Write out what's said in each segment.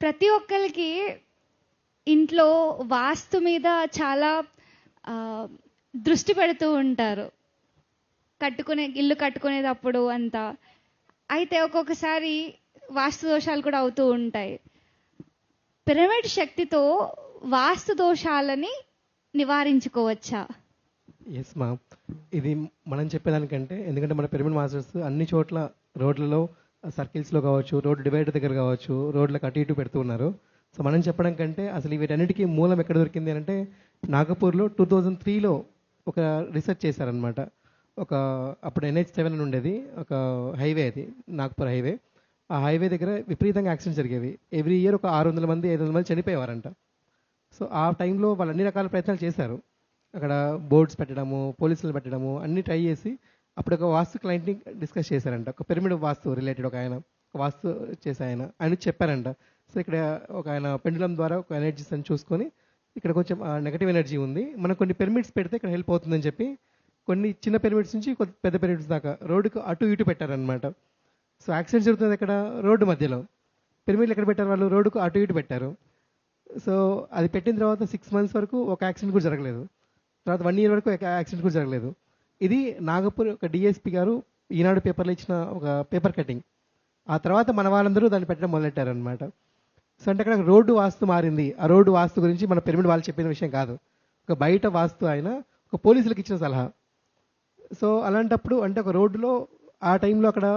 ప్రతి ఒక్కరికి ఇంట్లో వాస్తు మీద చాలా ఆ, దృష్టి పెడుతూ ఉంటారు. ఇల్లు కట్టుకునేటప్పుడు అంతా. అయితే ఒక్కొక్కసారి వాస్తు దోషాలు కూడా అవుతూ ఉంటాయి. పిరమిడ్ శక్తితో వాస్తు దోషాలని నివారించుకోవచ్చా? ఎస్ మా, ఇది మనం చెప్పేదానికంటే, ఎందుకంటే మన పిరమిడ్ మాస్టర్స్ అన్ని చోట్ల రోడ్లలో, సర్కిల్స్లో కావచ్చు, రోడ్ డివైడర్ దగ్గర కావచ్చు, రోడ్లకు అటు ఇటు పెడుతూ ఉన్నారు. సో మనం చెప్పడం కంటే అసలు వీటన్నిటికీ మూలం ఎక్కడ దొరికింది అంటే, నాగపూర్లో 2003లో ఒక రీసెర్చ్ చేశారనమాట. ఒక అప్పుడు NH7 అని ఉండేది, ఒక హైవే, అది నాగపూర్ హైవే. ఆ హైవే దగ్గర విపరీతంగా యాక్సిడెంట్స్ జరిగేవి. ఎవ్రీ ఇయర్ ఒక 600 మంది 500 మంది చనిపోయేవారంట. సో ఆ టైంలో వాళ్ళు అన్ని రకాల ప్రయత్నాలు చేశారు. అక్కడ బోర్డ్స్ పెట్టడము, పోలీసులు పెట్టడము, అన్నీ ట్రై చేసి అప్పుడు ఒక వాస్తు క్లయింట్ని డిస్కస్ చేశారంట. ఒక పిరమిడ్ వాస్తు రిలేటెడ్ ఒక ఆయన, ఒక వాస్తు చేసే ఆయన చెప్పారంట. సో ఇక్కడ ఒక ఆయన పెండులం ద్వారా ఒక ఎనర్జీస్ అని చూసుకొని, ఇక్కడ కొంచెం నెగటివ్ ఎనర్జీ ఉంది, మనం కొన్ని పిరమిడ్స్ పెడితే ఇక్కడ హెల్ప్ అవుతుందని చెప్పి కొన్ని చిన్న పిరమిడ్స్ నుంచి పెద్ద పిరమిడ్స్ దాకా రోడ్డుకు అటు ఇటు పెట్టారనమాట. సో యాక్సిడెంట్ జరుగుతుంది ఇక్కడ రోడ్డు మధ్యలో. పిరమిడ్లు ఎక్కడ పెట్టారు వాళ్ళు? రోడ్డుకు అటు ఇటు పెట్టారు. సో అది పెట్టిన తర్వాత 6 months వరకు ఒక యాక్సిడెంట్ కూడా జరగలేదు. తర్వాత 1 year వరకు యాక్సిడెంట్ కూడా జరగలేదు. ఇది నాగపూర్ ఒక డిఎస్పీ గారు ఈనాడు పేపర్లో ఇచ్చిన ఒక పేపర్ కటింగ్. ఆ తర్వాత మన వాళ్ళందరూ దాన్ని పెట్టడం మొదలెట్టారనమాట. సో అంటే అక్కడ రోడ్డు వాస్తు మారింది. ఆ రోడ్డు వాస్తు గురించి మన పిరమిడ్ వాళ్ళు చెప్పిన విషయం కాదు, ఒక బయట వాస్తు ఆయన ఒక పోలీసులకు ఇచ్చిన సలహా. సో అలాంటప్పుడు అంటే ఒక రోడ్డులో ఆ టైంలో అక్కడ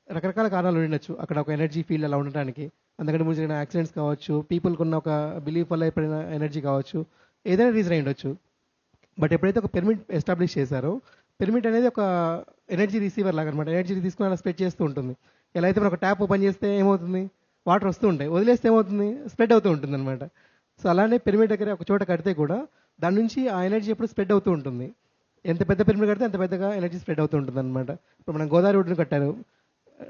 రకరకాల కారణాలు ఉండొచ్చు. అక్కడ ఒక ఎనర్జీ ఫీల్డ్ అలా ఉండటానికి, అందుకంటే ముందు జరిగిన యాక్సిడెంట్స్ కావచ్చు, పీపుల్కి ఉన్న ఒక బిలీఫ్ వల్ల ఎప్పుడైనా ఎనర్జీ కావచ్చు, ఏదైనా రీజన్ అయి ఉండొచ్చు. బట్ ఎప్పుడైతే ఒక పిరమిడ్ ఎస్టాబ్లిష్ చేశారో, పిరమిడ్ అనేది ఒక ఎనర్జీ రిసీవర్ లాగా అనమాట. ఎనర్జీ తీసుకుని అలా స్ప్రెడ్ చేస్తూ ఉంటుంది. ఎలా అయితే మనం ఒక ట్యాప్ ఓపెన్ చేస్తే ఏమవుతుంది, వాటర్ వస్తూ ఉంటాయి, వదిలేస్తే ఏమవుతుంది, స్ప్రెడ్ అవుతూ ఉంటుంది అనమాట. సో అలానే పిరమిడ్ దగ్గర ఒక చోట కడితే కూడా దాని నుంచి ఆ ఎనర్జీ ఎప్పుడు స్ప్రెడ్ అవుతూ ఉంటుంది. ఎంత పెద్ద పిరమిడ్ కడితే అంత పెద్దగా ఎనర్జీ స్ప్రెడ్ అవుతూ ఉంటుంది అనమాట. ఇప్పుడు మనం గోదావరి రోడ్డును కట్టారు.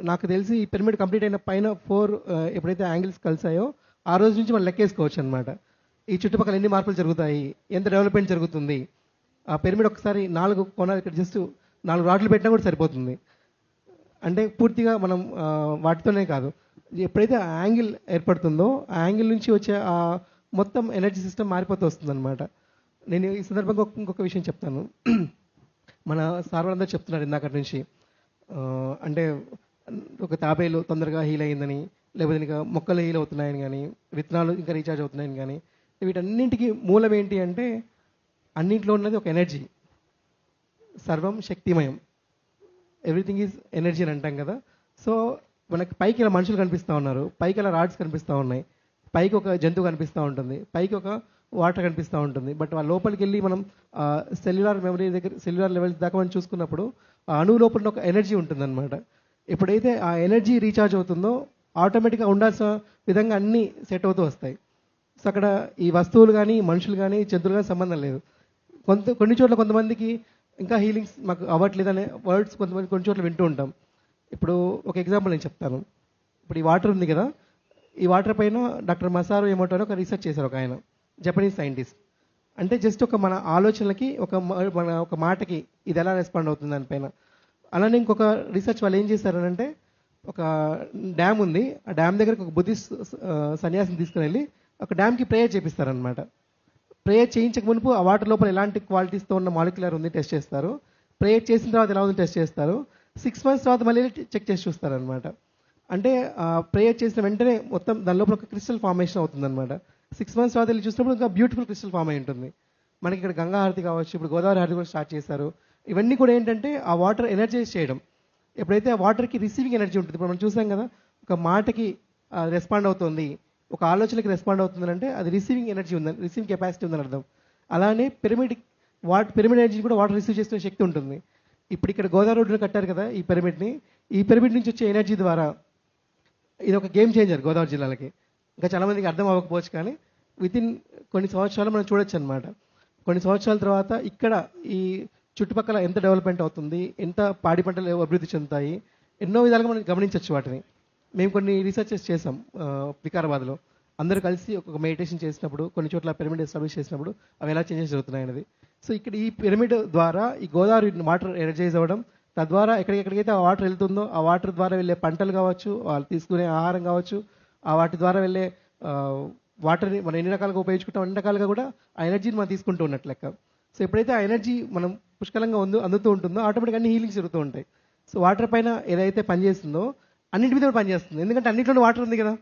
నాకు తెలిసి ఈ పిరమిడ్ కంప్లీట్ అయిన పైన 4 ఎప్పుడైతే యాంగిల్స్ కలిసాయో ఆ రోజు నుంచి మనం లెక్కేసుకోవచ్చు అనమాట. ఈ చుట్టుపక్కల ఎన్ని మార్పులు జరుగుతాయి, ఎంత డెవలప్మెంట్ జరుగుతుంది. ఆ పిరమిడ్ ఒకసారి 4 కోణాలు, ఇక్కడ జస్ట్ 4 రాడ్లు పెట్టినా కూడా సరిపోతుంది. అంటే పూర్తిగా మనం వాటితోనే కాదు, ఎప్పుడైతే ఆ యాంగిల్ ఏర్పడుతుందో ఆ యాంగిల్ నుంచి వచ్చే ఆ మొత్తం ఎనర్జీ సిస్టమ్ మారిపోతూ వస్తుంది అనమాట. నేను ఈ సందర్భంగా ఇంకొక విషయం చెప్తాను. మన సార్ వాళ్ళందరూ చెప్తున్నారు ఇందాక నుంచి, అంటే ఒక తాబేలు తొందరగా హీల్ అయ్యిందని, లేకపోతే ఇంకా మొక్కలు హీల్ అవుతున్నాయని కానీ, విత్తనాలు ఇంకా రీఛార్జ్ అవుతున్నాయని కానీ, వీటన్నింటికి మూలం ఏంటి అంటే, అన్నింటిలో ఉన్నది ఒక ఎనర్జీ. సర్వం శక్తిమయం, ఎవ్రీథింగ్ ఈజ్ ఎనర్జీ అని అంటాం కదా. సో మనకి పైకి ఇలా మనుషులు కనిపిస్తూ ఉన్నారు, పైకి ఇలా రాడ్స్ కనిపిస్తూ ఉన్నాయి, పైకి ఒక జంతువు కనిపిస్తూ ఉంటుంది, పైకి ఒక వాటర్ కనిపిస్తూ ఉంటుంది. బట్ ఆ లోపలికి వెళ్ళి మనం సెల్యులార్ మెమరీ దగ్గర, సెల్యులార్ లెవెల్స్ దాకా మనం చూసుకున్నప్పుడు ఆ అణువు లోపల ఒక ఎనర్జీ ఉంటుందన్నమాట. ఎప్పుడైతే ఆ ఎనర్జీ రీఛార్జ్ అవుతుందో ఆటోమేటిక్గా ఉండాల్సిన విధంగా అన్నీ సెట్ అవుతూ వస్తాయి. సో అక్కడ ఈ వస్తువులు కానీ, మనుషులు కానీ, జంతువులు కానీ సంబంధం లేదు. కొన్ని చోట్ల కొంతమందికి ఇంకా హీలింగ్స్ మాకు అవ్వట్లేదనే వర్డ్స్ కొంతమంది కొన్ని చోట్ల వింటూ ఉంటాం. ఇప్పుడు ఒక ఎగ్జాంపుల్ నేను చెప్తాను. ఇప్పుడు ఈ వాటర్ ఉంది కదా, ఈ వాటర్ పైన డాక్టర్ మసారో ఎమోటో ఒక రీసెర్చ్ చేశారు, ఒక ఆయన జపనీస్ సైంటిస్ట్. అంటే జస్ట్ ఒక మన ఆలోచనలకి, మన ఒక మాటకి ఇది ఎలా రెస్పాండ్ అవుతుంది దానిపైన. అలానే ఇంకొక రీసెర్చ్ వాళ్ళు ఏం చేశారనంటే, ఒక డ్యామ్ ఉంది, ఆ డ్యామ్ దగ్గరకు ఒక బుద్ధిస్ట్ సన్యాసిని తీసుకుని వెళ్ళి ఒక డ్యామ్కి ప్రేయర్ చేపిస్తారనమాట. ప్రేయర్ చేయించక మునుపు ఆ వాటర్ లోపల ఎలాంటి క్వాలిటీస్తో ఉన్న మాలిక్యులర్ ఉంది టెస్ట్ చేస్తారు. ప్రేయర్ చేసిన తర్వాత ఎలా ఉంది టెస్ట్ చేస్తారు. 6 months తర్వాత మళ్ళీ చెక్ చేసి చూస్తారనమాట. అంటే ప్రేయర్ చేసిన వెంటనే మొత్తం దాని లోపల ఒక క్రిస్టల్ ఫార్మేషన్ అవుతుందన్నమాట. 6 months తర్వాత వెళ్ళి చూసినప్పుడు ఇంకా బ్యూటిఫుల్ క్రిస్టల్ ఫామ్ అయి ఉంటుంది. మనకి ఇక్కడ గంగా హారతి కావచ్చు, ఇప్పుడు గోదావరి హారతి కూడా స్టార్ట్ చేశారు. ఇవన్నీ కూడా ఏంటంటే ఆ వాటర్ ఎనర్జైజ్ చేయడం. ఎప్పుడైతే ఆ వాటర్కి రిసీవింగ్ ఎనర్జీ ఉంటుంది, ఇప్పుడు మనం చూసాం కదా, ఒక మాటకి రెస్పాండ్ అవుతుంది, ఒక ఆలోచనకి రెస్పాండ్ అవుతుంది అంటే అది రిసీవింగ్ ఎనర్జీ ఉందని, రిసీవింగ్ కెపాసిటీ ఉందని అర్థం. అలానే పిరమిడ్ ఎనర్జీ కూడా వాటర్ రిసీవ్ చేసుకునే శక్తి ఉంటుంది. ఇప్పుడు ఇక్కడ గోదావరి రోడ్డును కట్టారు కదా ఈ పిరమిడ్ని, ఈ పిరమిడ్ నుంచి వచ్చే ఎనర్జీ ద్వారా ఇది ఒక గేమ్ చేంజర్ గోదావరి జిల్లాలకి. ఇంకా చాలామందికి అర్థం అవ్వకపోవచ్చు, కానీ వితిన్ కొన్ని సంవత్సరాలు మనం చూడొచ్చు అనమాట. కొన్ని సంవత్సరాల తర్వాత ఇక్కడ ఈ చుట్టుపక్కల ఎంత డెవలప్మెంట్ అవుతుంది, ఎంత పాడి పంటలు అభివృద్ధి చెందుతాయి, ఎన్నో విధాలుగా మనం గమనించవచ్చు వాటిని. మేము కొన్ని రీసెర్చెస్ చేసాం వికారాబాద్లో. అందరూ కలిసి ఒక మెడిటేషన్ చేసినప్పుడు, కొన్ని చోట్ల పిరమిడ్ ఎస్టాబ్లిష్ చేసినప్పుడు అవి ఎలా చేంజెస్ జరుగుతున్నాయి అనేది. సో ఇక్కడ ఈ పిరమిడ్ ద్వారా ఈ గోదావరి వాటర్ ఎనర్జైజ్ అవ్వడం, తద్వారా ఎక్కడికైతే ఆ వాటర్ వెళ్తుందో ఆ వాటర్ ద్వారా వెళ్ళే పంటలు కావచ్చు, వాళ్ళు తీసుకునే ఆహారం కావచ్చు, ఆ వాటి ద్వారా వెళ్ళే వాటర్ని మనం ఎన్ని రకాలుగా ఉపయోగించుకుంటాం అన్ని రకాలుగా కూడా ఆ ఎనర్జీని మనం తీసుకుంటూ ఉన్నట్లు లెక్క. సో ఎప్పుడైతే ఆ ఎనర్జీ మనం పుష్కలంగా అందుతూ ఉంటుందో ఆటోమేటిక్గా అన్ని హీలింగ్స్ జరుగుతూ ఉంటాయి. సో వాటర్ పైన ఏదైతే పనిచేస్తుందో అన్నింటి మీద కూడా పనిచేస్తుంది, ఎందుకంటే అన్నింటిలో వాటర్ ఉంది కదా.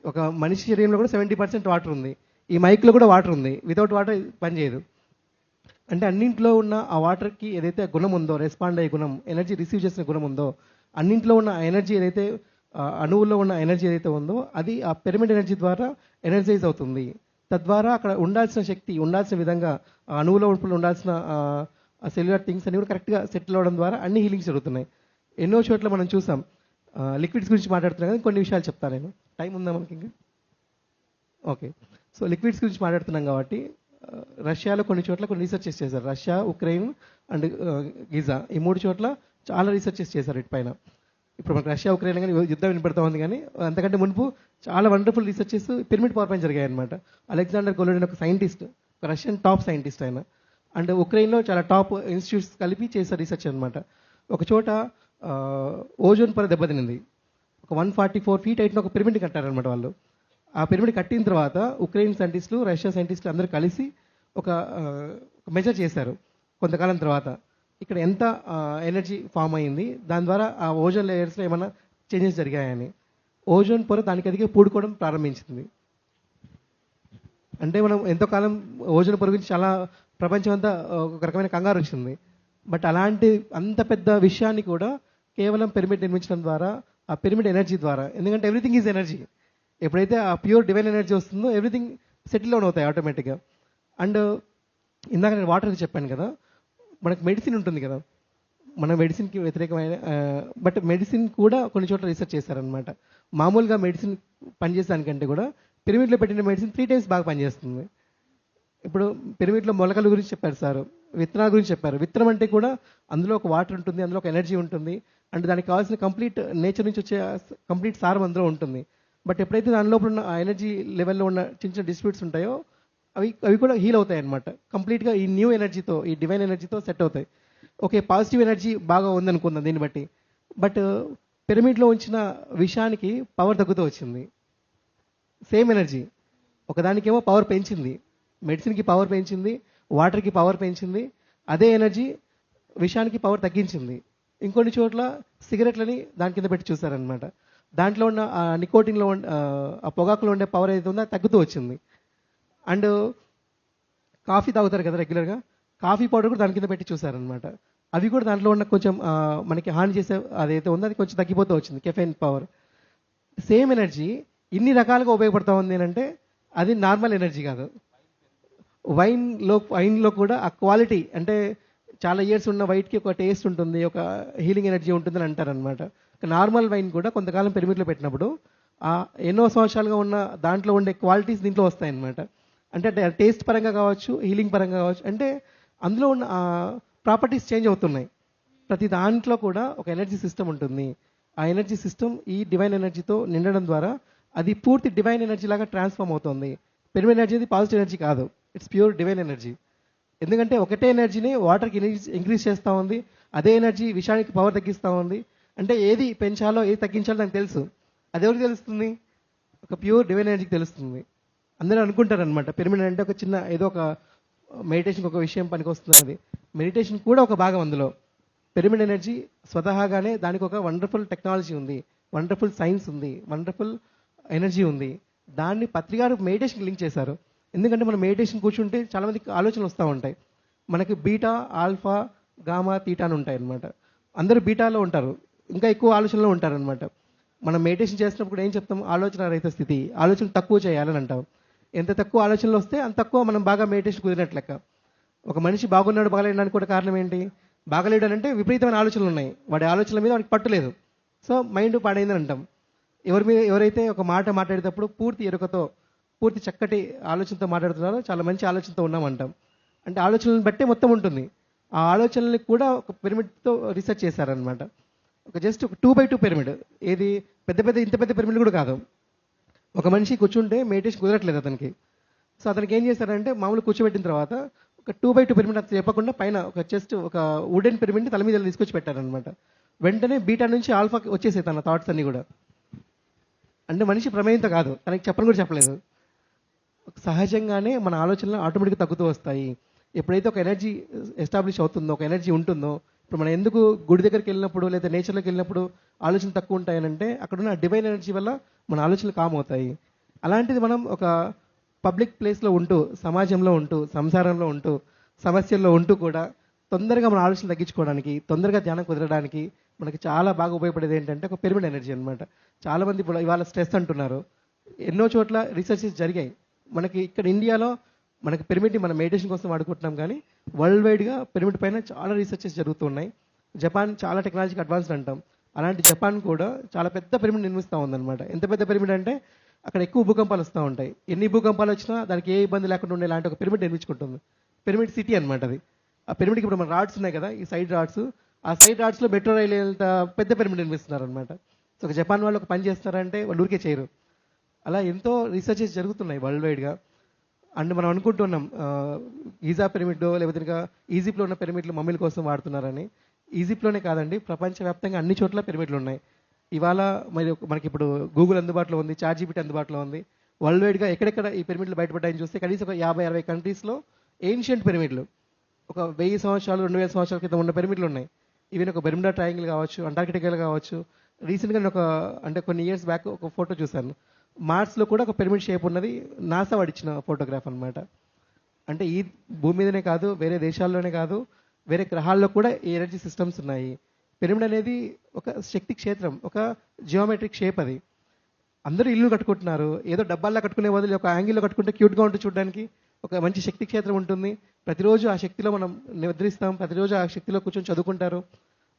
ఒక మనిషి శరీరంలో కూడా 70% వాటర్ ఉంది, ఈ మైక్లో కూడా వాటర్ ఉంది, వితౌట్ వాటర్ పనిచేయదు. అంటే అన్నింట్లో ఉన్న ఆ వాటర్కి ఏదైతే గుణం ఉందో, రెస్పాండ్ అయ్యే గుణం, ఎనర్జీ రిసీవ్ చేసిన గుణం ఉందో, అన్నింట్లో ఉన్న ఎనర్జీ ఏదైతే అణువుల్లో ఉన్న ఎనర్జీ ఏదైతే ఉందో అది ఆ పిరమిడ్ ఎనర్జీ ద్వారా ఎనర్జైజ్ అవుతుంది. తద్వారా అక్కడ ఉండాల్సిన శక్తి ఉండాల్సిన విధంగా ఆ అణువులో ఉండాల్సిన సెల్యులర్ థింగ్స్ అన్ని కూడా కరెక్ట్గా సెటిల్ అవ్వడం ద్వారా అన్ని హీలింగ్స్ జరుగుతున్నాయి. ఎన్నో చోట్ల మనం చూసాం. లిక్విడ్స్ గురించి మాట్లాడుతున్నాం కదా, కొన్ని విషయాలు చెప్తాను నేను. టైం ఉందా మనకి ఇంకా? ఓకే. సో లిక్విడ్స్ గురించి మాట్లాడుతున్నాం కాబట్టి రష్యాలో కొన్ని చోట్ల కొన్ని రీసెర్చెస్ చేశారు. రష్యా, ఉక్రెయిన్ అండ్ గిజా, ఈ 3 చోట్ల చాలా రీసెర్చెస్ చేశారు వీటిపైన. ఇప్పుడు మనకు రష్యా, ఉక్రెయిన్ కానీ యుద్ధం వినపడతా ఉంది, కానీ అంతకంటే మునుపు చాలా వండర్ఫుల్ రీసెర్చెస్ పిరమిడ్ పవర్ పైన జరిగాయి అనమాట. అలెగ్జాండర్ గొలోడిన్ ఒక సైంటిస్ట్, ఒక రష్యన్ టాప్ సైంటిస్ట్ ఆయన, అండ్ ఉక్రెయిన్లో చాలా టాప్ ఇన్స్టిట్యూట్స్ కలిపి చేసే రీసెర్చ్ అనమాట. ఒక చోట ఓజోన్ పొర దెబ్బతినింది. ఒక 144 feet హైట్లో ఒక పిరమిడ్ కట్టారనమాట వాళ్ళు. ఆ పిరమిడ్ కట్టిన తర్వాత ఉక్రెయిన్ సైంటిస్టులు, రష్యా సైంటిస్టులు అందరూ కలిసి ఒక మెజర్ చేశారు కొంతకాలం తర్వాత. ఇక్కడ ఎంత ఎనర్జీ ఫామ్ అయింది, దాని ద్వారా ఆ ఓజోన్ లేయర్స్లో ఏమైనా చేంజెస్ జరిగాయని. ఓజోన్ పొర దానికి అదిగే పూడుకోవడం ప్రారంభించింది. అంటే మనం ఎంతో కాలం ఓజోన్ పొర గురించి చాలా ప్రపంచం అంతా ఒక రకమైన కంగారు వచ్చింది. బట్ అలాంటి అంత పెద్ద విషయాన్ని కూడా కేవలం పిరమిడ్ నిర్మించడం ద్వారా, ఆ పిరమిడ్ ఎనర్జీ ద్వారా, ఎందుకంటే ఎవ్రీథింగ్ ఈజ్ ఎనర్జీ. ఎప్పుడైతే ఆ ప్యూర్ డివైన్ ఎనర్జీ వస్తుందో ఎవ్రీథింగ్ సెటిల్ డౌన్ అవుతాయి ఆటోమేటిక్గా. అండ్ ఇందాక నేను వాటర్కి చెప్పాను కదా, మనకు మెడిసిన్ ఉంటుంది కదా, మన మెడిసిన్కి వ్యతిరేకమైన బట్ మెడిసిన్ కూడా కొన్ని చోట్ల రీసెర్చ్ చేశారనమాట. మామూలుగా మెడిసిన్ పనిచేసేదానికంటే కూడా పిరమిడ్లో పెట్టిన మెడిసిన్ 3 times బాగా పనిచేస్తుంది. ఇప్పుడు పిరమిడ్లో మొలకల గురించి చెప్పారు సార్, విత్తనాల గురించి చెప్పారు. విత్తనం అంటే కూడా అందులో ఒక వాటర్ ఉంటుంది, అందులో ఒక ఎనర్జీ ఉంటుంది, అండ్ దానికి కావాల్సిన కంప్లీట్ నేచర్ నుంచి వచ్చే కంప్లీట్ సారం అందులో ఉంటుంది. బట్ ఎప్పుడైతే దాని లోపల ఉన్న ఆ ఎనర్జీ లెవెల్లో ఉన్న చిన్న చిన్న డిస్ప్యూట్స్ ఉంటాయో అవి కూడా హీల్ అవుతాయి అనమాట. కంప్లీట్గా ఈ న్యూ ఎనర్జీతో, ఈ డివైన్ ఎనర్జీతో సెట్ అవుతాయి. ఓకే, పాజిటివ్ ఎనర్జీ బాగా ఉందనుకుందాం దీన్ని బట్టి, బట్ పిరమిడ్లో ఉంచిన విషయానికి పవర్ తగ్గుతూ వచ్చింది. సేమ్ ఎనర్జీ ఒకదానికేమో పవర్ పెంచింది, మెడిసిన్కి పవర్ పెంచింది, వాటర్కి పవర్ పెంచింది. అదే ఎనర్జీ విషయానికి పవర్ తగ్గించింది. ఇంకొన్ని చోట్ల సిగరెట్లని దాని కింద పెట్టి చూసారనమాట. దాంట్లో ఉన్న నికోటిన్లో ఆ పొగాకులో ఉండే పవర్ ఏదైతే ఉందో తగ్గుతూ వచ్చింది. అండ్ కాఫీ తాగుతారు కదా రెగ్యులర్గా, కాఫీ పౌడర్ కూడా దాని కింద పెట్టి చూసారనమాట. అవి కూడా దాంట్లో ఉన్న కొంచెం మనకి హాని చేసే అదైతే ఉందో అది కొంచెం తగ్గిపోతూ వచ్చింది, కెఫెయిన్ పవర్. సేమ్ ఎనర్జీ ఇన్ని రకాలుగా ఉపయోగపడతా ఉంది అంటే అది నార్మల్ ఎనర్జీ కాదు. వైన్లో కూడా ఆ క్వాలిటీ, అంటే చాలా ఇయర్స్ ఉన్న వైట్కి ఒక టేస్ట్ ఉంటుంది, ఒక హీలింగ్ ఎనర్జీ ఉంటుందని అంటారనమాట. నార్మల్ వైన్ కూడా కొంతకాలం పిరమిడ్లో పెట్టినప్పుడు ఆ ఎన్నో సంవత్సరాలుగా ఉన్న దాంట్లో ఉండే క్వాలిటీస్ దీంట్లో వస్తాయన్నమాట. అంటే టేస్ట్ పరంగా కావచ్చు, హీలింగ్ పరంగా కావచ్చు, అంటే అందులో ఉన్న ప్రాపర్టీస్ చేంజ్ అవుతున్నాయి. ప్రతి దాంట్లో కూడా ఒక ఎనర్జీ సిస్టమ్ ఉంటుంది. ఆ ఎనర్జీ సిస్టమ్ ఈ డివైన్ ఎనర్జీతో నిండడం ద్వారా అది పూర్తి డివైన్ ఎనర్జీ లాగా ట్రాన్స్ఫార్మ్ అవుతుంది. పిరమిడ్ ఎనర్జీ అది పాజిటివ్ ఎనర్జీ కాదు, ఇట్స్ ప్యూర్ డివైన్ ఎనర్జీ. ఎందుకంటే ఒకటే ఎనర్జీని వాటర్కి ఇంక్రీజ్ చేస్తూ ఉంది, అదే ఎనర్జీ విషయానికి పవర్ తగ్గిస్తూ ఉంది. అంటే ఏది పెంచాలో ఏది తగ్గించాలో నాకు తెలుసు. అది ఎవరికి తెలుస్తుంది? ఒక ప్యూర్ డివైన్ ఎనర్జీకి తెలుస్తుంది. అందరూ అనుకుంటారనమాట పిరమిడ్ అంటే ఒక చిన్న ఏదో ఒక మెడిటేషన్కి ఒక విషయం పనికి వస్తుంది. అది మెడిటేషన్ కూడా ఒక భాగం అందులో. పిరమిడ్ ఎనర్జీ స్వతహాగానే దానికి ఒక వండర్ఫుల్ టెక్నాలజీ ఉంది, వండర్ఫుల్ సైన్స్ ఉంది, వండర్ఫుల్ ఎనర్జీ ఉంది. దాన్ని పత్రికారు మెడిటేషన్కి లింక్ చేశారు. ఎందుకంటే మనం మెడిటేషన్ కూర్చుంటే చాలామందికి ఆలోచనలు వస్తూ ఉంటాయి. మనకి బీటా, ఆల్ఫా, గామా, తీటా అని ఉంటాయి అనమాట. అందరూ బీటాలో ఉంటారు, ఇంకా ఎక్కువ ఆలోచనలో ఉంటారనమాట. మనం మెడిటేషన్ చేసినప్పుడు ఏం చెప్తాం? ఆలోచన రహిత స్థితి, ఆలోచన తక్కువ చేయాలని అంటాం. ఎంత తక్కువ ఆలోచనలు వస్తే అంత తక్కువ మనం బాగా మెడిటేషన్ కుదిరినట్లు లెక్క. ఒక మనిషి బాగున్నాడు బాగలేడానికి కూడా కారణం ఏంటి? బాగలేడు అంటే విపరీతమైన ఆలోచనలు ఉన్నాయి, వాడి ఆలోచనల మీద వాడికి పట్టులేదు, సో మైండ్ పాడైందని అంటాం. ఎవరైతే ఒక మాట మాట్లాడేటప్పుడు పూర్తి ఎరుకతో, పూర్తి చక్కటి ఆలోచనతో మాట్లాడుతున్నారో చాలా మంచి ఆలోచనతో ఉన్నామంటాం. అంటే ఆలోచనలను బట్టే మొత్తం ఉంటుంది. ఆ ఆలోచనల్ని కూడా ఒక పిరమిడ్తో రీసెర్చ్ చేశారనమాట. ఒక జస్ట్ ఒక 2x2 పిరమిడ్, ఏది ఇంత పెద్ద పిరమిడ్ కూడా కాదు. ఒక మనిషి కూర్చుంటే మెడిటేషన్ కుదరట్లేదు అతనికి. సో అతనికి ఏం చేశారంటే మామూలు కూర్చోబెట్టిన తర్వాత ఒక 2x2 పిరమిడ్ అది చెప్పకుండా పైన ఒక జస్ట్ ఒక వుడెన్ పిరమిడ్ని తల మీద తీసుకొచ్చి పెట్టారనమాట. వెంటనే బీటా నుంచి ఆల్ఫాకి వచ్చేసాయి తన థాట్స్ అన్ని కూడా. అంటే మనిషి ప్రమేయంతో కాదు, తనకి చెప్పని కూడా చెప్పలేదు. సహజంగానే మన ఆలోచనలు ఆటోమేటిక్గా తగ్గుతూ వస్తాయి. ఎప్పుడైతే ఒక ఎనర్జీ ఎస్టాబ్లిష్ అవుతుందో, ఒక ఎనర్జీ ఉంటుందో, ఇప్పుడు మనం ఎందుకు గుడి దగ్గరికి వెళ్ళినప్పుడు లేదా నేచర్లోకి వెళ్ళినప్పుడు ఆలోచనలు తక్కువ ఉంటాయనంటే అక్కడ ఉన్న డివైన్ ఎనర్జీ వల్ల మన ఆలోచనలు కామ్ అవుతాయి. అలాంటిది మనం ఒక పబ్లిక్ ప్లేస్లో ఉంటూ, సమాజంలో ఉంటూ, సంసారంలో ఉంటూ, సమస్యల్లో ఉంటూ కూడా తొందరగా మన ఆలోచనలు తగ్గించుకోవడానికి, తొందరగా ధ్యానం కుదరడానికి మనకి చాలా బాగా ఉపయోగపడేది ఏంటంటే ఒక పిరమిడ్ ఎనర్జీ అనమాట. చాలామంది ఇప్పుడు ఇవాళ స్ట్రెస్ అంటున్నారు. ఎన్నో చోట్ల రీసెర్చెస్ జరిగాయి. మనకి ఇక్కడ ఇండియాలో మనకి పిరమిడ్ని మనం మెడిటేషన్ కోసం వాడుకుంటున్నాం, కానీ వరల్డ్ వైడ్గా పిరమిడ్ పైన చాలా రీసెర్చెస్ జరుగుతున్నాయి. జపాన్ చాలా టెక్నాలజీకి అడ్వాన్స్డ్ అంటాం. అలాంటి జపాన్ కూడా చాలా పెద్ద పిరమిడ్ నిర్మిస్తూ ఉందన్నమాట. ఎంత పెద్ద పిరమిడ్ అంటే అక్కడ ఎక్కువ భూకంపాలు వస్తూ ఉంటాయి. ఎన్ని భూకంపాలు వచ్చినా దానికి ఏ ఇబ్బంది లేకుండా ఉండే లాంటి ఒక పిరమిడ్ నిర్మించుకుంటుంది. పిరమిడ్ సిటీ అనమాట అది. ఆ పిరమిడ్కి ఇప్పుడు మన రాడ్స్ ఉన్నాయి కదా, ఈ సైడ్ రాడ్స్, ఆ సైడ్ రాడ్స్లో మెట్రో రైలు ఎంత పెద్ద పిరమిడ్ నిర్మిస్తున్నారు అనమాట. సో ఒక జపాన్ వాళ్ళు ఒక పని చేస్తున్నారంటే వాళ్ళు ఊరికే చేయరు. అలా ఎంతో రీసెర్చెస్ జరుగుతున్నాయి వరల్డ్ వైడ్గా. అండ్ మనం అనుకుంటున్నాం గీజా పిరమిడ్ లేకపోతే ఇంకా ఈజిప్ట్లో ఉన్న పిరమిడ్లు మమ్మీల కోసం వాడుతున్నారని. ఈజిప్ట్లోనే కాదండి, ప్రపంచవ్యాప్తంగా అన్ని చోట్ల పిరమిడ్లు ఉన్నాయి. ఇవాళ మరి మనకి ఇప్పుడు గూగుల్ అందుబాటులో ఉంది, చాట్‌జీపీటీ అందుబాటులో ఉంది. వరల్డ్ వైడ్గా ఎక్కడెక్కడ ఈ పిరమిడ్లు బయటపడ్డాయని చూస్తే కనీసం ఒక 50-60 కంట్రీస్లో ఏన్షియంట్ పిరమిడ్లు, ఒక 1000 సంవత్సరాలు 2000 సంవత్సరాల క్రితం ఉన్న పిరమిడ్లు ఉన్నాయి. ఈవెన్ ఒక బెర్ముడా ట్రయాంగిల్ కావచ్చు, అంటార్కిటికాలో కావచ్చు. రీసెంట్గా నేను అంటే కొన్ని ఇయర్స్ బ్యాక్ ఒక ఫోటో చూశాను. మార్స్లో కూడా ఒక పిరమిడ్ షేప్ ఉన్నది, నాసా వాడిచ్చిన ఫోటోగ్రాఫ్ అనమాట. అంటే ఈ భూమి మీదనే కాదు, వేరే దేశాల్లోనే కాదు, వేరే గ్రహాల్లో కూడా ఈ ఎనర్జీ సిస్టమ్స్ ఉన్నాయి. పిరమిడ్ అనేది ఒక శక్తి క్షేత్రం, ఒక జియోమెట్రిక్ షేప్ అది. అందరూ ఇల్లు కట్టుకుంటున్నారు, ఏదో డబ్బాల్లో కట్టుకునే బదులు ఒక యాంగిల్లో కట్టుకుంటే క్యూట్గా ఉంటుంది చూడడానికి. ఒక మంచి శక్తి క్షేత్రం ఉంటుంది. ప్రతిరోజు ఆ శక్తిలో మనం నిద్రిస్తాం, ప్రతిరోజు ఆ శక్తిలో కూర్చొని చదువుకుంటారు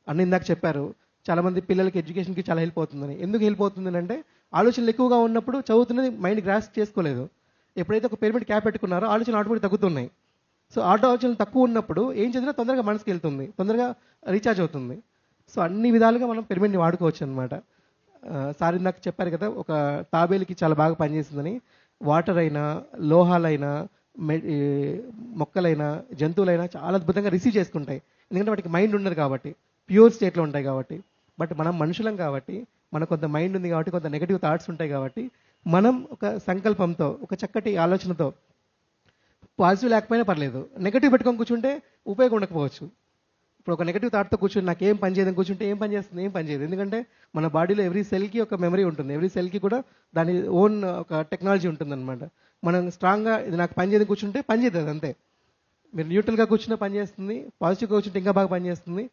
అని ఇందాక చెప్పారు. చాలామంది పిల్లలకి ఎడ్యుకేషన్కి చాలా హెల్ప్ అవుతుందని. ఎందుకు హెల్ప్ అవుతుందని అంటే ఆలోచనలు ఎక్కువగా ఉన్నప్పుడు చదువుతున్నది మైండ్ గ్రాస్ప్ చేసుకోలేదు. ఎప్పుడైతే ఒక పిరమిడ్ క్యాప్ పెట్టుకున్నారో ఆలోచనలు ఆటోమేటిక్ తగ్గుతున్నాయి. సో ఆలోచనలు తక్కువ ఉన్నప్పుడు ఏం చదివినా తొందరగా మనసుకి వెళ్తుంది, తొందరగా రీఛార్జ్ అవుతుంది. సో అన్ని విధాలుగా మనం పిరమిడ్ని వాడుకోవచ్చు అనమాట. సార్ ఇందాక చెప్పారు కదా, ఒక తాబేలుకి చాలా బాగా పనిచేస్తుందని. వాటర్ అయినా, లోహాలైనా, ఈ మొక్కలైనా, జంతువులైనా చాలా అద్భుతంగా రిసీవ్ చేసుకుంటాయి. ఎందుకంటే వాటికి మైండ్ ఉండదు కాబట్టి, ప్యూర్ స్టేట్లో ఉంటాయి కాబట్టి. బట్ మనం మనుషులం కాబట్టి, మనకు కొంత మైండ్ ఉంది కాబట్టి, కొంత నెగిటివ్ థాట్స్ ఉంటాయి కాబట్టి, మనం ఒక సంకల్పంతో, ఒక చక్కటి ఆలోచనతో, పాజిటివ్ లేకపోయినా పర్లేదు, నెగిటివ్ పెట్టుకొని కూర్చుంటే ఉపయోగం ఉండకపోవచ్చు. ఇప్పుడు ఒక నెగిటివ్ థాట్తో కూర్చుని నాకేం పని చేయదని కూర్చుంటే ఏం పని చేస్తుంది? ఏం పని చేయదు. ఎందుకంటే మన బాడీలో ఎవ్రీ సెల్కి ఒక మెమరీ ఉంటుంది, ఎవ్రీ సెల్కి కూడా దాని ఓన్ ఒక టెక్నాలజీ ఉంటుందన్నమాట. మనం స్ట్రాంగ్గా ఇది నాకు పని చేయదని కూర్చుంటే పని చేయదు అది, అంతే. మీరు న్యూట్రల్గా కూర్చున్నా పని చేస్తుంది, పాజిటివ్గా కూర్చుంటే ఇంకా బాగా పని చేస్తుంది.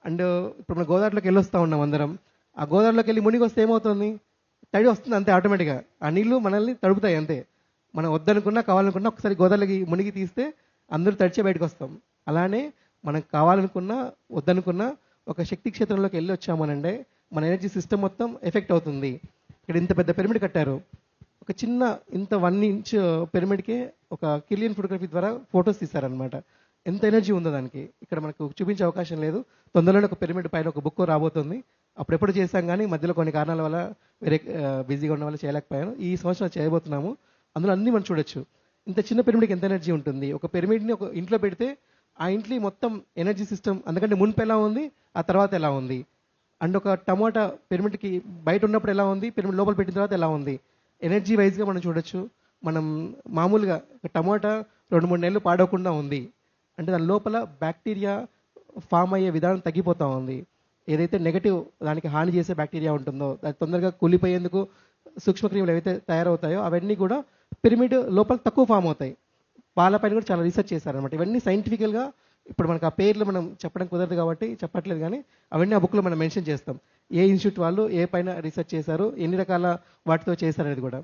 అండ్ ఇప్పుడు మనం గోదావరిలోకి వెళ్ళి వస్తూ ఉన్నాం అందరం. ఆ గోదావరిలోకి వెళ్ళి మునిగి వస్తే ఏమవుతుంది? తడి వస్తుంది అంతే ఆటోమేటిక్గా. ఆ నీళ్లు మనల్ని తడుపుతాయి అంతే. మనం వద్దనుకున్నా కావాలనుకున్నా ఒకసారి గోదావరికి మునిగి తీస్తే అందరూ తడిచే బయటకు వస్తాం. అలానే మనం కావాలనుకున్నా వద్దనుకున్నా ఒక శక్తి క్షేత్రంలోకి వెళ్ళి వచ్చామనంటే మన ఎనర్జీ సిస్టమ్ మొత్తం ఎఫెక్ట్ అవుతుంది. ఇక్కడ ఇంత పెద్ద పిరమిడ్ కట్టారు, ఒక చిన్న ఇంత 1 ఇంచ్ పిరమిడ్కే ఒక కిలియన్ ఫోటోగ్రఫీ ద్వారా ఫొటోస్ తీశారనమాట. ఎంత ఎనర్జీ ఉందో దానికి. ఇక్కడ మనకు చూపించే అవకాశం లేదు. తొందరలోనే ఒక పిరమిడ్ పైన ఒక బుక్ రాబోతుంది. అప్పుడెప్పుడు చేశాం కానీ మధ్యలో కొన్ని కారణాల వల్ల వేరే బిజీగా ఉన్న వల్ల చేయలేకపోయాను. ఈ సంవత్సరం చేయబోతున్నాము. అందులో అన్నీ మనం చూడొచ్చు. ఇంత చిన్న పిరమిడ్కి ఎంత ఎనర్జీ ఉంటుంది. ఒక పిరమిడ్ని ఒక ఇంట్లో పెడితే ఆ ఇంట్లో మొత్తం ఎనర్జీ సిస్టమ్ అందుకంటే మునుపు ఎలా ఉంది, ఆ తర్వాత ఎలా ఉంది. అండ్ ఒక టమోటా పిరమిడ్కి బయట ఉన్నప్పుడు ఎలా ఉంది, పిరమిడ్ లోపల పెట్టిన తర్వాత ఎలా ఉంది, ఎనర్జీ వైజ్గా మనం చూడొచ్చు. మనం మామూలుగా ఒక టమోటా 2-3 నెలలు పాడవకుండా ఉంది అంటే దాని లోపల బ్యాక్టీరియా ఫామ్ అయ్యే విధానం తగ్గిపోతూ ఉంది. ఏదైతే నెగటివ్ దానికి హాని చేసే బ్యాక్టీరియా ఉంటుందో అది తొందరగా కూలిపోయేందుకు సూక్ష్మక్రిములు ఏవైతే తయారవుతాయో అవన్నీ కూడా పిరమిడ్ లోపల తక్కువ ఫామ్ అవుతాయి. వాళ్ళపైన కూడా చాలా రీసెర్చ్ చేశారనమాట. ఇవన్నీ సైంటిఫికల్గా ఇప్పుడు మనకు ఆ పేర్లు మనం చెప్పడం కుదరదు కాబట్టి చెప్పట్లేదు, కానీ అవన్నీ ఆ బుక్లో మనం మెన్షన్ చేస్తాం. ఏ ఇన్స్టిట్యూట్ వాళ్ళు ఏ పైన రీసెర్చ్ చేశారు, ఎన్ని రకాల వాటితో చేశారనేది కూడా.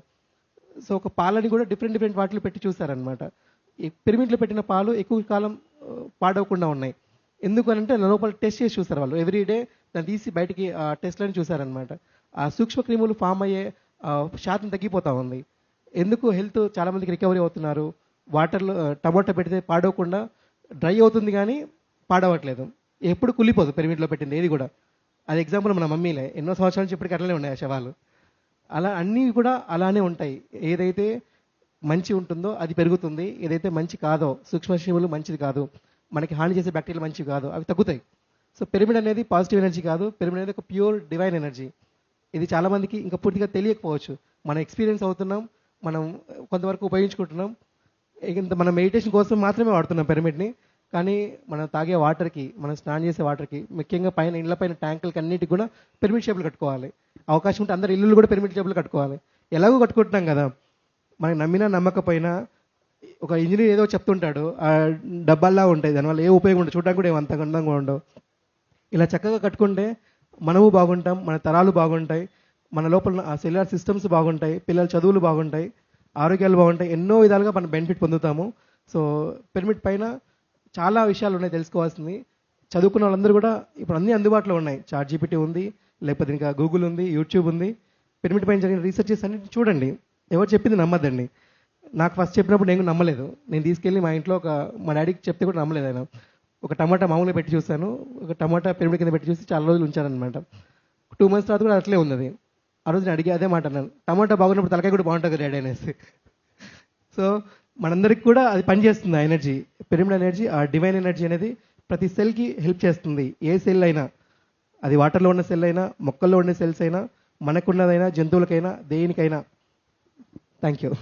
సో ఒక పాలని కూడా డిఫరెంట్ వాటిలో పెట్టి చూసారనమాట. ఈ పిరమిడ్లో పెట్టిన పాలు ఎక్కువ కాలం పాడవకుండా ఉన్నాయి. ఎందుకు అని అంటే లోపల టెస్ట్ చేసి చూస్తారు వాళ్ళు. ఎవ్రీడే దాన్ని తీసి బయటికి ఆ టెస్ట్లని చూసారనమాట. ఆ సూక్ష్మక్రిములు ఫామ్ అయ్యే శాతం తగ్గిపోతూ ఉంది. ఎందుకు హెల్త్ చాలామందికి రికవరీ అవుతున్నారు. వాటర్లో టమోటా పెడితే పాడవకుండా డ్రై అవుతుంది కానీ పాడవట్లేదు. ఎప్పుడు కులిపోదు పిరమిడ్లో పెట్టింది ఏది కూడా. అది ఎగ్జాంపుల్ మన మమ్మీలే, ఎన్నో సంవత్సరాల నుంచి ఇప్పటికీ అట్లనే ఉన్నాయి ఆ శవాలు. అలా అన్నీ కూడా అలానే ఉంటాయి. ఏదైతే మంచి ఉంటుందో అది పెరుగుతుంది, ఏదైతే మంచి కాదో సూక్ష్మజీవులు మంచిది కాదు, మనకి హాని చేసే బ్యాక్టీరియా మంచివి కాదు, అవి తగ్గుతాయి. సో పిరమిడ్ అనేది పాజిటివ్ ఎనర్జీ కాదు, పిరమిడ్ అనేది ఒక ప్యూర్ డివైన్ ఎనర్జీ. ఇది చాలా మందికి ఇంకా పూర్తిగా తెలియకపోవచ్చు. మనం ఎక్స్పీరియన్స్ అవుతున్నాం, మనం కొంతవరకు ఉపయోగించుకుంటున్నాం. ఇంత మనం మెడిటేషన్ కోసం మాత్రమే వాడుతున్నాం పిరమిడ్ని. కానీ మనం తాగే వాటర్కి, మనం స్నానం చేసే వాటర్కి, ముఖ్యంగా పైన ఇళ్ల పైన ట్యాంకులకి అన్నిటికి కూడా పిరమిడ్ షేపులు కట్టుకోవాలి. అవకాశం ఉంటే అందరు ఇల్లులు కూడా పిరమిడ్ షేపులు కట్టుకోవాలి. ఎలాగో కట్టుకుంటున్నాం కదా, మనకి నమ్మినా నమ్మకపోయినా ఒక ఇంజనీర్ ఏదో చెప్తుంటాడు, ఆ డబ్బాల్లా ఉంటాయి, దానివల్ల ఏ ఉపయోగం ఉండదు, చూడడానికి కూడా ఏమంత అందంగా ఉండవు. ఇలా చక్కగా కట్టుకుంటే మనము బాగుంటాం, మన తరాలు బాగుంటాయి, మన లోపల ఆ సెల్యులార్ సిస్టమ్స్ బాగుంటాయి, పిల్లల చదువులు బాగుంటాయి, ఆరోగ్యాలు బాగుంటాయి, ఎన్నో విధాలుగా మనం బెనిఫిట్ పొందుతాము. సో పిరమిడ్ పైన చాలా విషయాలు ఉన్నాయి తెలుసుకోవాల్సింది. చదువుకున్న వాళ్ళందరూ కూడా ఇప్పుడు అన్నీ అందుబాటులో ఉన్నాయి. చాట్ జీపీటీ ఉంది, లేకపోతే ఇంకా గూగుల్ ఉంది, యూట్యూబ్ ఉంది. పిరమిడ్ పైన జరిగిన రీసెర్చెస్ అన్నిటి చూడండి. ఎవరు చెప్పింది నమ్మద్దండి. నాకు ఫస్ట్ చెప్పినప్పుడు నేను నమ్మలేదు. నేను తీసుకెళ్ళి మా ఇంట్లో మా డాడీకి చెప్తే కూడా నమ్మలేదు ఆయన. ఒక టమాటా మామూలుగా పెట్టి చూశాను, ఒక టమాటా పిరమిడ్ కింద పెట్టి చూసి చాలా రోజులు ఉంచానన్నమాట. 2 months తర్వాత కూడా అట్లే ఉన్నది. ఆ రోజు నేను అడిగి అదే మాట అన్నాను, టమాటా బాగున్నప్పుడు తలకాయ కూడా బాగుంటుంది డాడీ అనేసి. సో మనందరికి కూడా అది పనిచేస్తుంది. ఆ ఎనర్జీ, పిరమిడ్ ఎనర్జీ, ఆ డివైన్ ఎనర్జీ అనేది ప్రతి సెల్కి హెల్ప్ చేస్తుంది. ఏ సెల్ అయినా, అది వాటర్లో ఉన్న సెల్ అయినా, మొక్కల్లో ఉండే సెల్స్ అయినా, మనకున్నదైనా, జంతువులకైనా, దేనికైనా. Thank you.